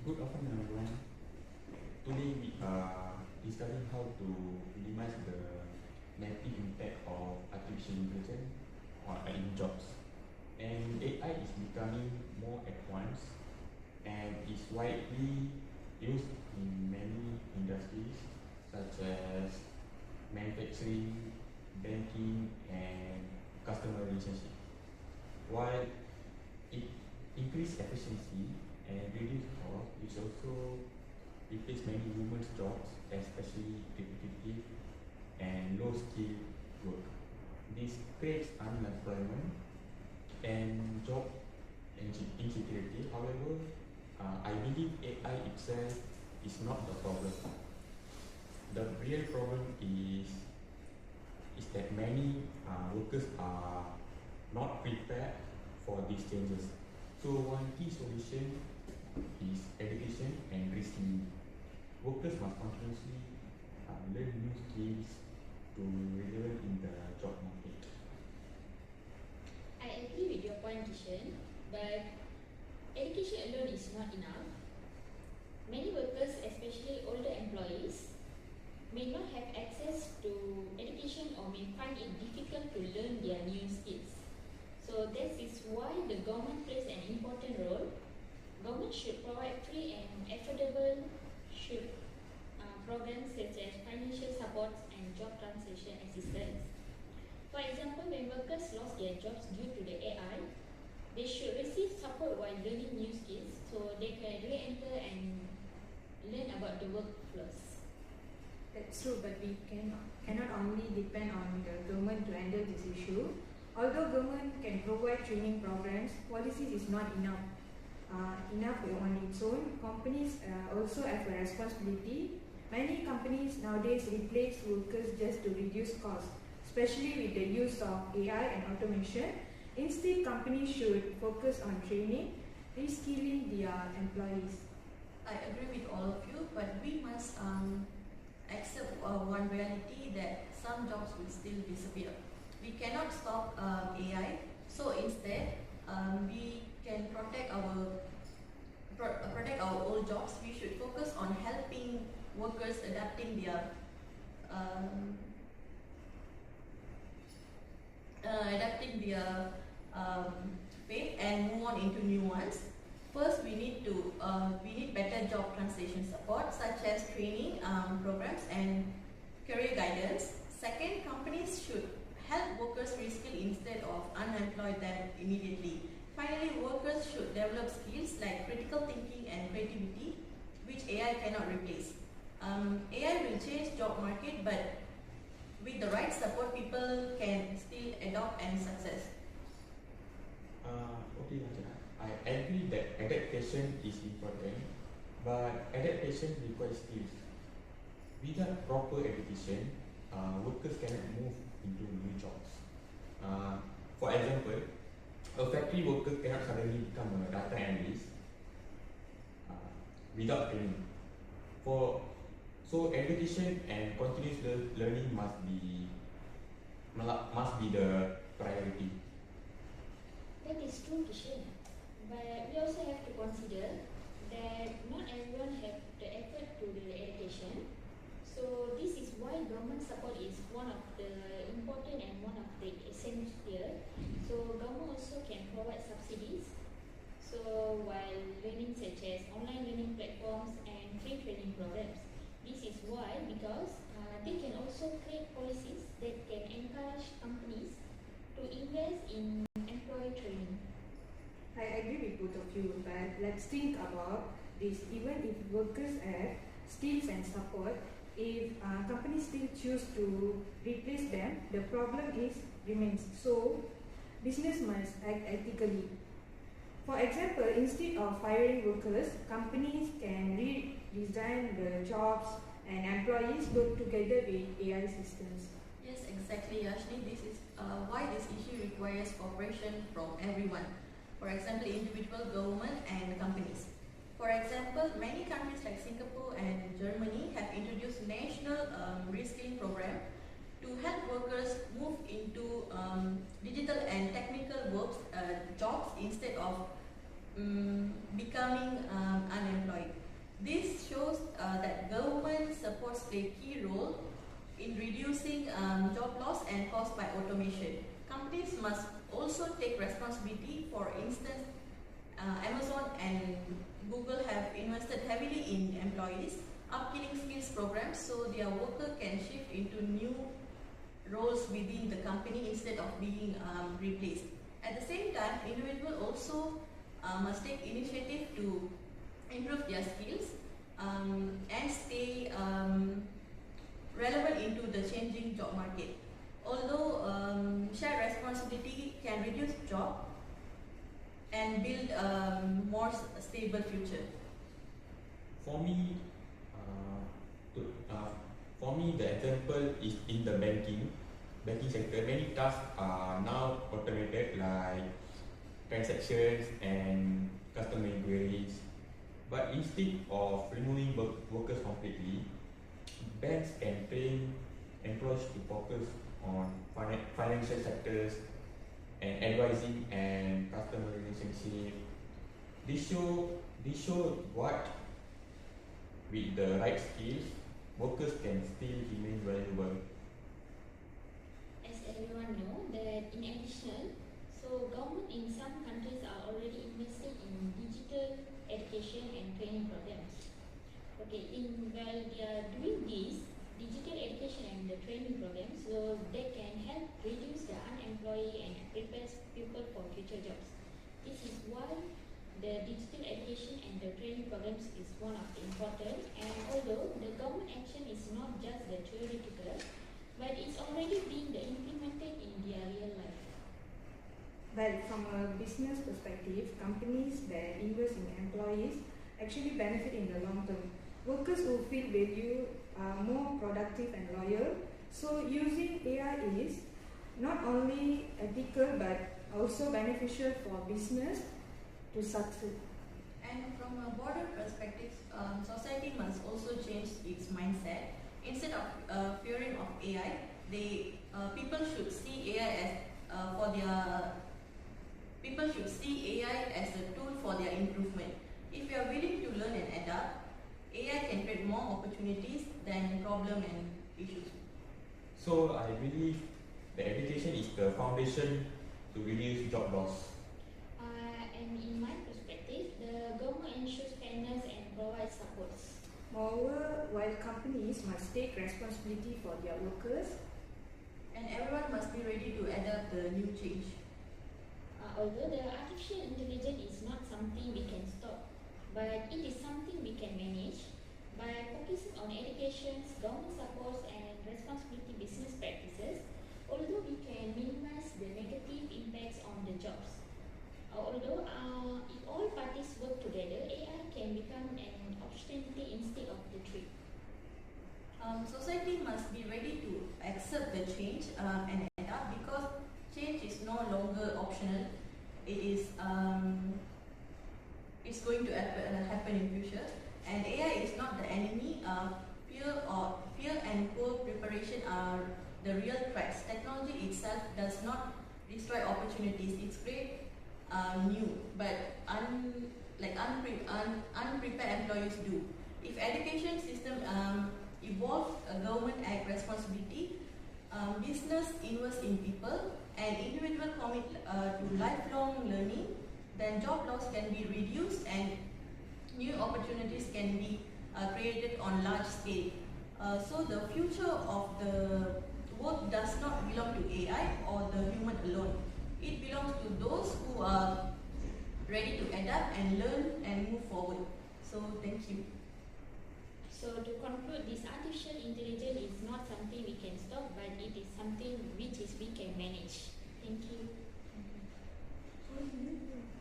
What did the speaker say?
Good afternoon, everyone. Today we are discussing how to minimize the negative impact of artificial intelligence in jobs. And AI is becoming more advanced and is widely used in many industries such as manufacturing, banking, and customer relationship. While it increase efficiency and reduce cost, it also replace many women's jobs, especially repetitive and low skill work. This creates unemployment and job insecurity. However, I believe AI itself is not the problem. The real problem is that many workers are not prepared for these changes. So one key solution is education and reskilling. Workers must continuously learn new skills to relevant in the job market. I agree with your point, Kishan, but education alone is not enough. Many workers, especially older employees, may not have access to education or may find it difficult to learn their new skills. So this is why the government plays an important role. Government should provide free and affordable programs such as financial support and job transition assistance. For example, when workers lost their jobs due to the AI, they should receive support while learning new skills so they can re-enter and learn about the workflows. That's true, but we cannot only depend on the government to handle this issue. Although government can provide training programs, policies is not enough on its own. Companies also have a responsibility. Many companies nowadays replace workers just to reduce costs, especially with the use of AI and automation. Instead, companies should focus on training, reskilling their employees. I agree with all of you, but we must accept one reality that some jobs will still disappear. We cannot stop AI, so instead we can protect our old jobs. We should focus on helping workers adapting their faith and move on into new ones. First, we need better job transition support such as training programs and career guidance. Second, companies should help workers reskill instead of unemploy them immediately. Finally, workers should develop skills like critical thinking and creativity, which AI cannot replace. AI will change job market, but with the right support, people can still adopt and success. Okay, Najla. I agree that adaptation is important, but adaptation requires skills. Without proper education, workers cannot move into new jobs. For example, a factory worker cannot suddenly become a data analyst without training. So education and continuous learning must be the priority. That is true, Kishan. But we also have to consider that not everyone have the effort to do the education. So this is why government support is one of the important and one of the essential here. So government also can provide subsidies. So while learning such as online learning platforms and free training programs. This is why because they can also create policies that can encourage companies to invest in employee training. I agree with both of you, but let's think about this. Even if workers have skills and support, if companies still choose to replace them, the problem remains. So, business must act ethically. For example, instead of firing workers, companies can redesign the jobs and employees work together with AI systems. Yes, exactly, Yashni. This is why this issue requires cooperation from everyone. For example, individual, government, and companies. For example, many countries like Singapore and Germany have introduced national reskilling program to help workers move into digital and technical jobs instead of becoming unemployed. in reducing job loss and caused by automation. Companies must also take responsibility. For instance, Amazon and Google have invested heavily in employees, upskilling skills programs so their worker can shift into new roles within the company instead of being replaced. At the same time, individuals also must take initiative to improve their skills and stay relevant into the changing job market. Although shared responsibility can reduce job and build a more stable future. For me, the example is in the banking sector. Many tasks are now automated, like transactions and customer inquiries. But instead of removing workers completely, banks can train employees to focus on financial sectors and advising and customer relationship. This show what with the right skills, workers can still remain valuable. As everyone know that in addition, so government in some countries are already investing in digital education and training programs. Okay, while they are doing this digital education and the training programs, so they can help reduce the unemployed and prepare people for future jobs. This is why the digital education and the training programs is one of the important, and although the government action is not just the theoretical, but it's already being implemented in their real life. But from a business perspective, companies that invest in employees actually benefit in the long term. Workers who feel valued are more productive and loyal. So using AI is not only ethical but also beneficial for business to succeed. And from a broader perspective, society must also change its mindset. Instead of fearing of AI, people should see AI as a tool for their improvement. If you are willing to learn and adapt, AI can create more opportunities than problem and issues. So I believe the education is the foundation to reduce job loss. And in my perspective, the government ensures fairness and provides supports. Moreover, while companies must take responsibility for their workers, and everyone must be ready to adapt the new change. Although the artificial intelligence is not something we can stop, but it is something we can manage by focusing on education, government supports, and responsibility business practices. Although we can minimize the negative impacts on the jobs. Although if all parties work together, AI can become an opportunity instead of the threat. Society must be ready to accept the change and adapt, because change is no longer optional. It's going to happen in future. And AI is not the enemy. Fear and poor preparation are the real threats. Technology itself does not destroy opportunities. It's great. New, but unprepared employees do. If education system evolves, government act responsibility, business invest in people, and individual commit to lifelong learning, then job loss can be reduced and new opportunities can be created on large scale. So the future of the work does not belong to AI or the human alone. It belongs to those who are ready to adapt and learn and move forward. So thank you. So to conclude, this artificial intelligence is not something we can stop, but it is something we can manage. Thank you. Mhm.